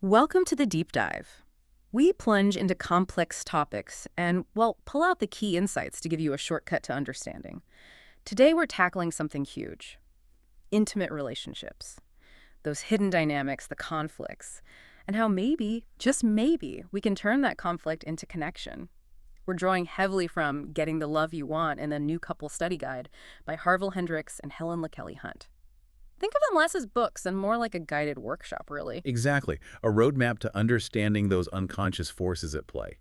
Welcome to the deep dive. We plunge into complex topics and, well, pull out the key insights to give you a shortcut to understanding. Today we're tackling something huge: intimate relationships. Those hidden dynamics, the conflicts, and how maybe, just maybe, we can turn that conflict into connection. We're drawing heavily from Getting the Love You Want in the New Couple Study Guide by Harville Hendrix and Helen LaKelly Hunt. Think of them less as books and more like a guided workshop, really. Exactly. A roadmap to understanding those unconscious forces at play.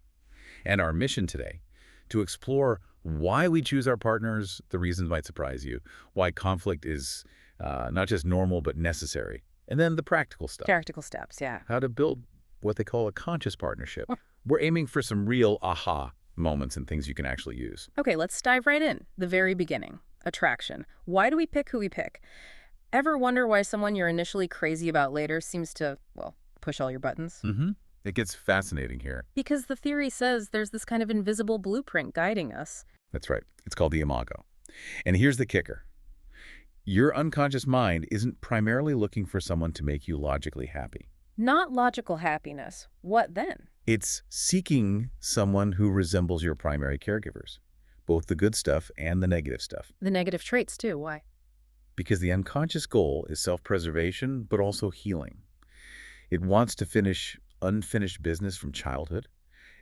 And our mission today, to explore why we choose our partners. The reasons might surprise you, why conflict is not just normal but necessary, and then the practical stuff. Practical steps, yeah. How to build what they call a conscious partnership. We're aiming for some real aha moments and things you can actually use. Okay, let's dive right in. The very beginning. Attraction. Why do we pick who we pick? Ever wonder why someone you're initially crazy about later seems to, well, push all your buttons? It gets fascinating here. Because the theory says there's this kind of invisible blueprint guiding us. That's right. It's called the imago. And here's the kicker. Your unconscious mind isn't primarily looking for someone to make you logically happy. Not logical happiness. What then? It's seeking someone who resembles your primary caregivers, both the good stuff and the negative stuff. The negative traits, too. Why? Because the unconscious goal is self-preservation, but also healing. It wants to finish unfinished business from childhood.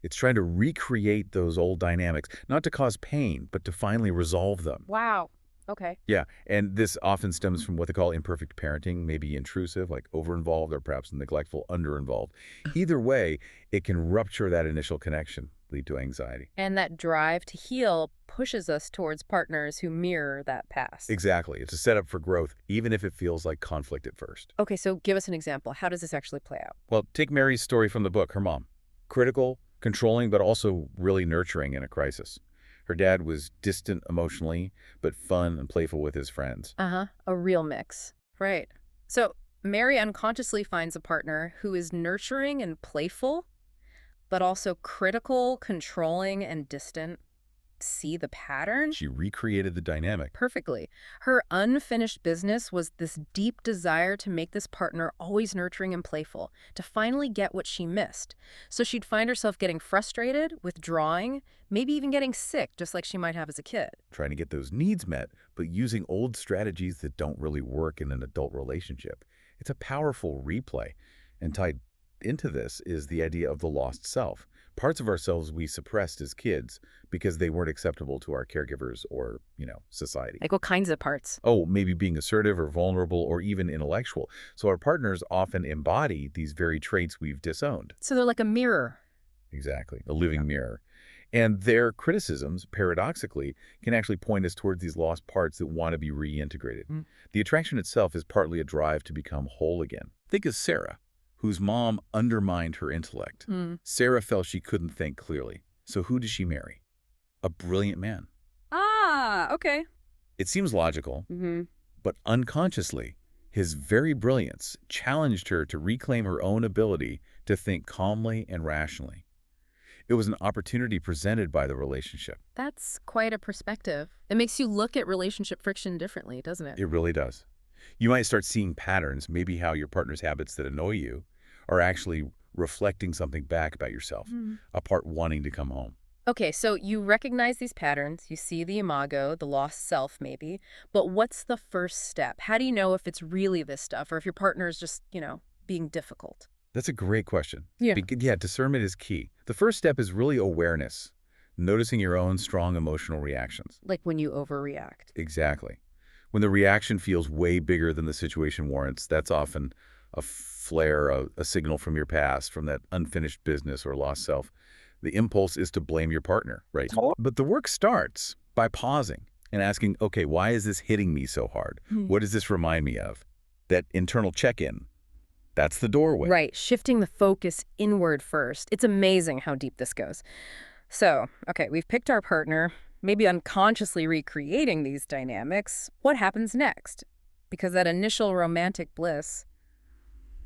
It's trying to recreate those old dynamics, not to cause pain, but to finally resolve them. Wow. Okay. Yeah, and this often stems from what they call imperfect parenting, maybe intrusive, like over-involved, or perhaps neglectful, under-involved. Either way, it can rupture that initial connection, lead to anxiety. And that drive to heal pushes us towards partners who mirror that past. Exactly. It's a setup for growth, even if it feels like conflict at first. Okay, so give us an example. How does this actually play out? Well, take Mary's story from the book, her mom. Critical, controlling, but also really nurturing in a crisis. Her dad was distant emotionally, but fun and playful with his friends. A real mix. Right. So Mary unconsciously finds a partner who is nurturing and playful, but also critical, controlling, and distant. See the pattern? She recreated the dynamic. Perfectly. Her unfinished business was this deep desire to make this partner always nurturing and playful, to finally get what she missed. So she'd find herself getting frustrated, withdrawing, maybe even getting sick, just like she might have as a kid. Trying to get those needs met, but using old strategies that don't really work in an adult relationship. It's a powerful replay. And tied into this is the idea of the lost self. Parts of ourselves we suppressed as kids because they weren't acceptable to our caregivers or, society. Like what kinds of parts? Oh, maybe being assertive or vulnerable or even intellectual. So our partners often embody these very traits we've disowned. So they're like a mirror. Exactly, a living mirror. And their criticisms, paradoxically, can actually point us towards these lost parts that want to be reintegrated. The attraction itself is partly a drive to become whole again. Think of Sarah, whose mom undermined her intellect. Sarah felt she couldn't think clearly. So who does she marry? A brilliant man. Ah, okay. It seems logical, but unconsciously, his very brilliance challenged her to reclaim her own ability to think calmly and rationally. It was an opportunity presented by the relationship. That's quite a perspective. It makes you look at relationship friction differently, doesn't it? It really does. You might start seeing patterns, maybe how your partner's habits that annoy you are actually reflecting something back about yourself, a part wanting to come home. Okay, so you recognize these patterns, you see the imago, the lost self maybe, but what's the first step? How do you know if it's really this stuff or if your partner is just, being difficult? That's a great question. Yeah. Discernment is key. The first step is really awareness, noticing your own strong emotional reactions. Like when you overreact. Exactly. When the reaction feels way bigger than the situation warrants, that's often a flare, a signal from your past, from that unfinished business or lost self. The impulse is to blame your partner, right? But the work starts by pausing and asking, okay, why is this hitting me so hard? What does this remind me of? That internal check-in. That's the doorway. Right, shifting the focus inward first. It's amazing how deep this goes. So, okay, we've picked our partner, maybe unconsciously recreating these dynamics. What happens next? Because that initial romantic bliss,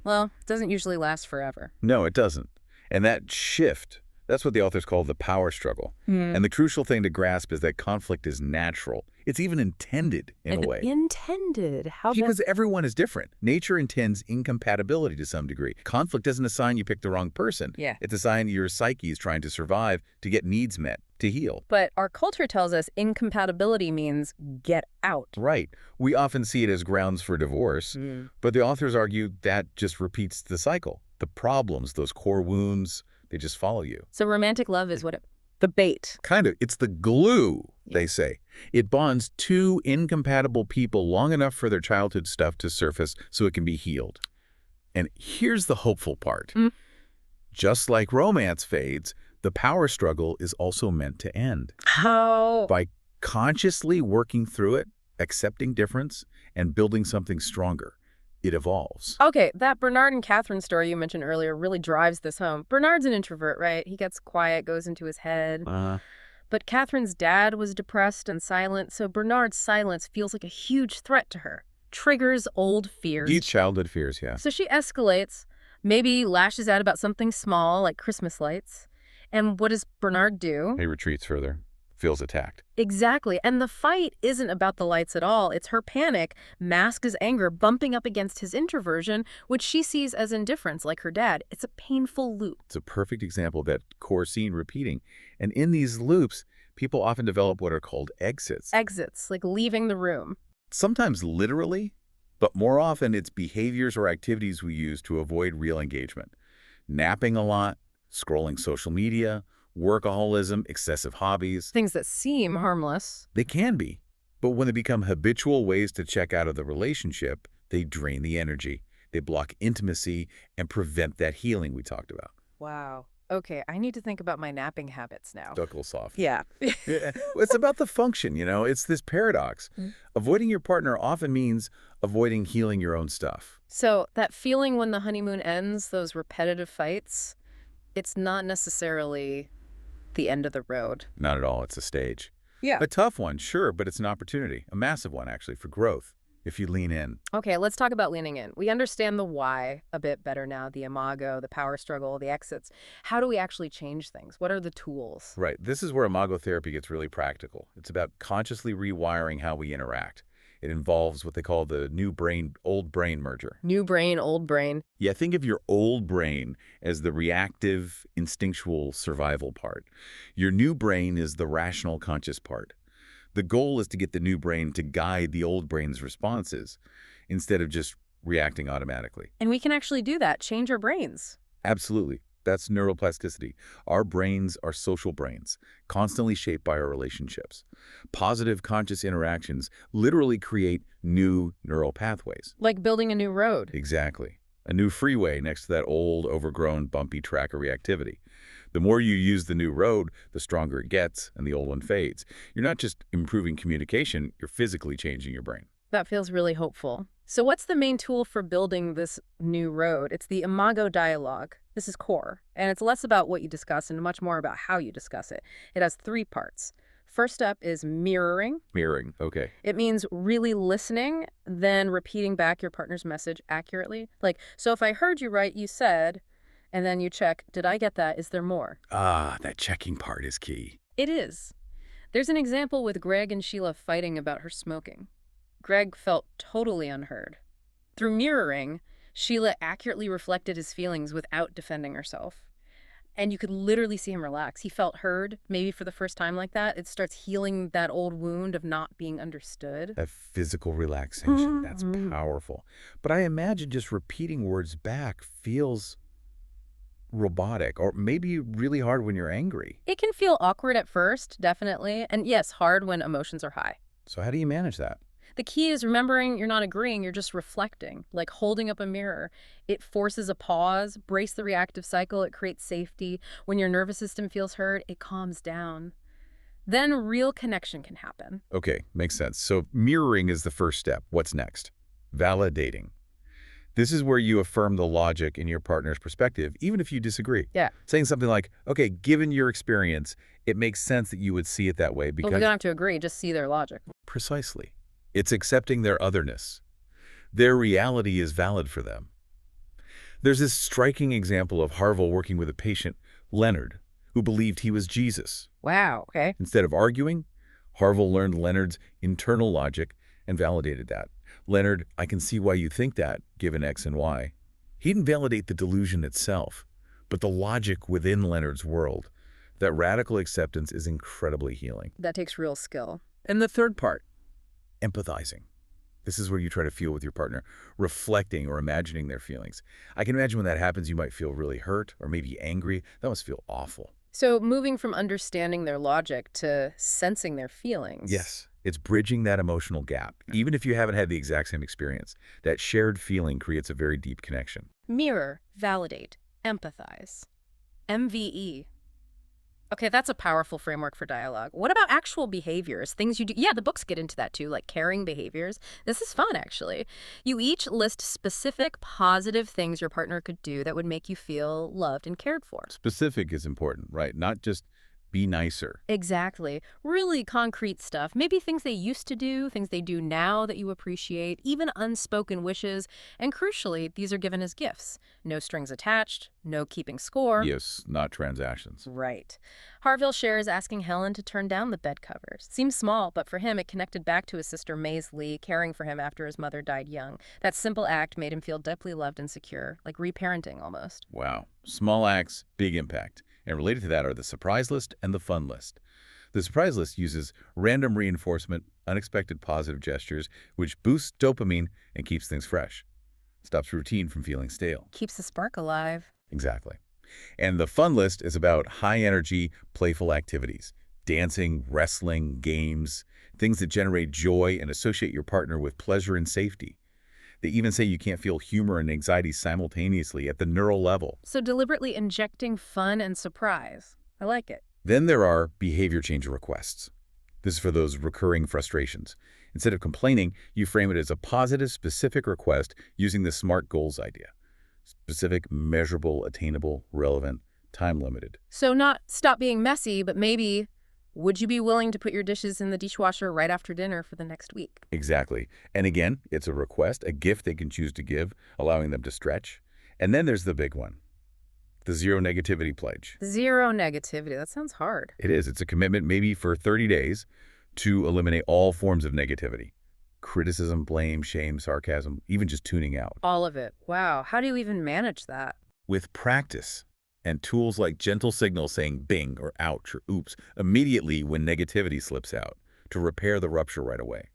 well, doesn't usually last forever. No, it doesn't. And that shift That's what the authors call the power struggle. And the crucial thing to grasp is that conflict is natural. It's even intended in a way. Intended? How Because everyone is different. Nature intends incompatibility to some degree. Conflict doesn't assign you picked the wrong person. Yeah. It's a sign your psyche is trying to survive, to get needs met, to heal. But our culture tells us incompatibility means get out. Right. We often see it as grounds for divorce, but the authors argue that just repeats the cycle. The problems, those core wounds, they just follow you. So romantic love is the bait. Kind of. It's the glue, they say. It bonds two incompatible people long enough for their childhood stuff to surface so it can be healed. And here's the hopeful part. Just like romance fades, the power struggle is also meant to end. How? By consciously working through it, accepting difference, and building something stronger. It evolves. Okay, that Bernard and Catherine story you mentioned earlier really drives this home. Bernard's an introvert, right? He gets quiet, goes into his head. But Catherine's dad was depressed and silent, so Bernard's silence feels like a huge threat to her. Triggers old fears. Deep childhood fears, yeah. So she escalates, maybe lashes out about something small like Christmas lights. And what does Bernard do? He retreats further, feels attacked. Exactly. And the fight isn't about the lights at all. It's her panic, masked as anger, bumping up against his introversion, which she sees as indifference, like her dad. It's a painful loop. It's a perfect example of that core scene repeating. And in these loops, people often develop what are called exits. Exits, like leaving the room. Sometimes literally, but more often it's behaviors or activities we use to avoid real engagement. Napping a lot, scrolling social media, workaholism, excessive hobbies. Things that seem harmless. They can be, but when they become habitual ways to check out of the relationship, they drain the energy. They block intimacy and prevent that healing we talked about. Wow. Okay, I need to think about my napping habits now. Duckle soft. Yeah. Yeah. It's about the function, It's this paradox. Avoiding your partner often means avoiding healing your own stuff. So that feeling when the honeymoon ends, those repetitive fights, it's not necessarily the end of the road. Not at all. It's a stage. Yeah. A tough one, sure, but it's an opportunity. A massive one, actually, for growth, if you lean in. Okay, let's talk about leaning in. We understand the why a bit better now, the imago, the power struggle, the exits. How do we actually change things? What are the tools? Right. This is where imago therapy gets really practical. It's about consciously rewiring how we interact. It involves what they call the new brain, old brain merger. New brain, old brain. Yeah, think of your old brain as the reactive, instinctual survival part. Your new brain is the rational, conscious part. The goal is to get the new brain to guide the old brain's responses instead of just reacting automatically. And we can actually do that, change our brains. Absolutely. That's neuroplasticity. Our brains are social brains, constantly shaped by our relationships. Positive conscious interactions literally create new neural pathways. Like building a new road. Exactly. A new freeway next to that old, overgrown, bumpy track of reactivity. The more you use the new road, the stronger it gets, and the old one fades. You're not just improving communication, you're physically changing your brain. That feels really hopeful. So what's the main tool for building this new road? It's the imago dialogue. This is core, and it's less about what you discuss and much more about how you discuss it. It has 3 parts. First up is mirroring. Mirroring, okay. It means really listening, then repeating back your partner's message accurately. Like, so if I heard you right, you said, and then you check, did I get that? Is there more? Ah, that checking part is key. It is. There's an example with Greg and Sheila fighting about her smoking. Greg felt totally unheard. Through mirroring, Sheila accurately reflected his feelings without defending herself. And you could literally see him relax. He felt heard, maybe for the first time like that. It starts healing that old wound of not being understood. That physical relaxation, that's powerful. But I imagine just repeating words back feels robotic, or maybe really hard when you're angry. It can feel awkward at first, definitely. And yes, hard when emotions are high. So how do you manage that? The key is remembering you're not agreeing, you're just reflecting, like holding up a mirror. It forces a pause, brace the reactive cycle, it creates safety. When your nervous system feels hurt, it calms down. Then real connection can happen. Okay, makes sense. So mirroring is the first step. What's next? Validating. This is where you affirm the logic in your partner's perspective, even if you disagree. Yeah. Saying something like, okay, given your experience, it makes sense that you would see it that way because... But we don't have to agree, just see their logic. Precisely. It's accepting their otherness. Their reality is valid for them. There's this striking example of Harville working with a patient, Leonard, who believed he was Jesus. Wow, okay. Instead of arguing, Harville learned Leonard's internal logic and validated that. Leonard, I can see why you think that, given X and Y. He didn't validate the delusion itself, but the logic within Leonard's world. That radical acceptance is incredibly healing. That takes real skill. And the third part, empathizing. This is where you try to feel with your partner, reflecting or imagining their feelings. I can imagine when that happens, you might feel really hurt or maybe angry. That must feel awful. So moving from understanding their logic to sensing their feelings. Yes, it's bridging that emotional gap. Even if you haven't had the exact same experience, that shared feeling creates a very deep connection. Mirror, validate, empathize. MVE. Okay, that's a powerful framework for dialogue. What about actual behaviors, things you do? Yeah, the books get into that too, like caring behaviors. This is fun, actually. You each list specific positive things your partner could do that would make you feel loved and cared for. Specific is important, right? Not just be nicer. Exactly. Really concrete stuff. Maybe things they used to do, things they do now that you appreciate, even unspoken wishes. And crucially, these are given as gifts. No strings attached, no keeping score. Yes, not transactions. Right. Harville shares asking Helen to turn down the bed covers. Seems small, but for him, it connected back to his sister Mays Lee, caring for him after his mother died young. That simple act made him feel deeply loved and secure, like reparenting almost. Wow. Small acts, big impact. And related to that are the surprise list and the fun list. The surprise list uses random reinforcement, unexpected positive gestures, which boosts dopamine and keeps things fresh. Stops routine from feeling stale. Keeps the spark alive. Exactly. And the fun list is about high-energy, playful activities. Dancing, wrestling, games, things that generate joy and associate your partner with pleasure and safety. They even say you can't feel humor and anxiety simultaneously at the neural level. So deliberately injecting fun and surprise. I like it. Then there are behavior change requests. This is for those recurring frustrations. Instead of complaining, you frame it as a positive, specific request using the SMART goals idea. Specific, measurable, attainable, relevant, time-limited. So not stop being messy, but maybe, would you be willing to put your dishes in the dishwasher right after dinner for the next week? Exactly. And again, it's a request, a gift they can choose to give, allowing them to stretch. And then there's the big one, the zero negativity pledge. Zero negativity. That sounds hard. It is. It's a commitment maybe for 30 days to eliminate all forms of negativity. Criticism, blame, shame, sarcasm, even just tuning out. All of it. Wow. How do you even manage that? With practice and tools like gentle signals saying bing or ouch or oops immediately when negativity slips out to repair the rupture right away.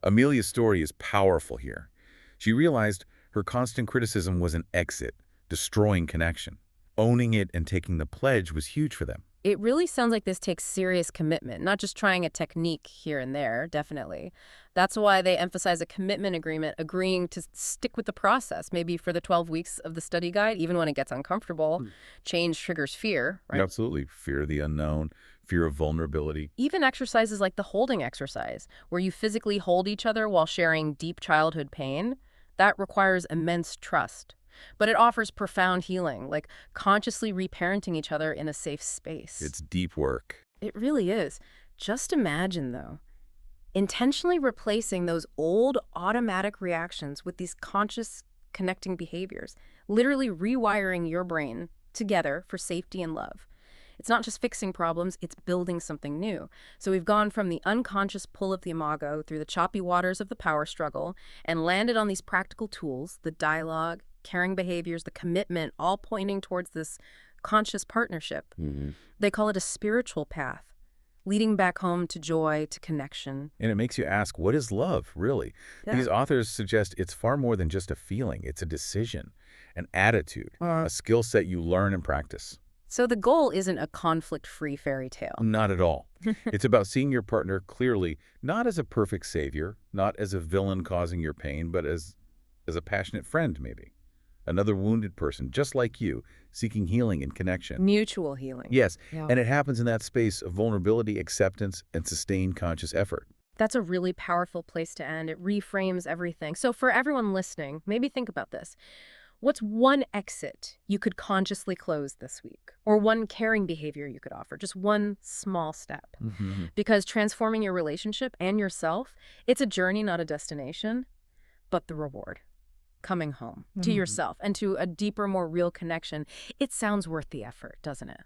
Amelia's story is powerful here. She realized her constant criticism was an exit, destroying connection. Owning it and taking the pledge was huge for them. It really sounds like this takes serious commitment, not just trying a technique here and there, definitely. That's why they emphasize a commitment agreement, agreeing to stick with the process, maybe for the 12 weeks of the study guide, even when it gets uncomfortable. Change triggers fear, right? Absolutely. Fear of the unknown, fear of vulnerability. Even exercises like the holding exercise, where you physically hold each other while sharing deep childhood pain, that requires immense trust. But it offers profound healing, like consciously reparenting each other in a safe space. It's deep work. It really is. Just imagine, though, intentionally replacing those old automatic reactions with these conscious connecting behaviors, literally rewiring your brain together for safety and love. It's not just fixing problems, it's building something new. So we've gone from the unconscious pull of the imago through the choppy waters of the power struggle and landed on these practical tools, the dialogue, caring behaviors, the commitment, all pointing towards this conscious partnership. They call it a spiritual path, leading back home to joy, to connection. And it makes you ask, what is love, really? Yeah. These authors suggest it's far more than just a feeling. It's a decision, an attitude, a skill set you learn and practice. So the goal isn't a conflict-free fairy tale. Not at all. It's about seeing your partner clearly, not as a perfect savior, not as a villain causing your pain, but as a passionate friend, maybe. Another wounded person, just like you, seeking healing and connection. Mutual healing. Yes, Yeah. and it happens in that space of vulnerability, acceptance, and sustained conscious effort. That's a really powerful place to end. It reframes everything. So for everyone listening, maybe think about this. What's one exit you could consciously close this week? Or one caring behavior you could offer? Just one small step. Because transforming your relationship and yourself, it's a journey, not a destination, but the reward. Coming home to yourself and to a deeper, more real connection. It sounds worth the effort, doesn't it?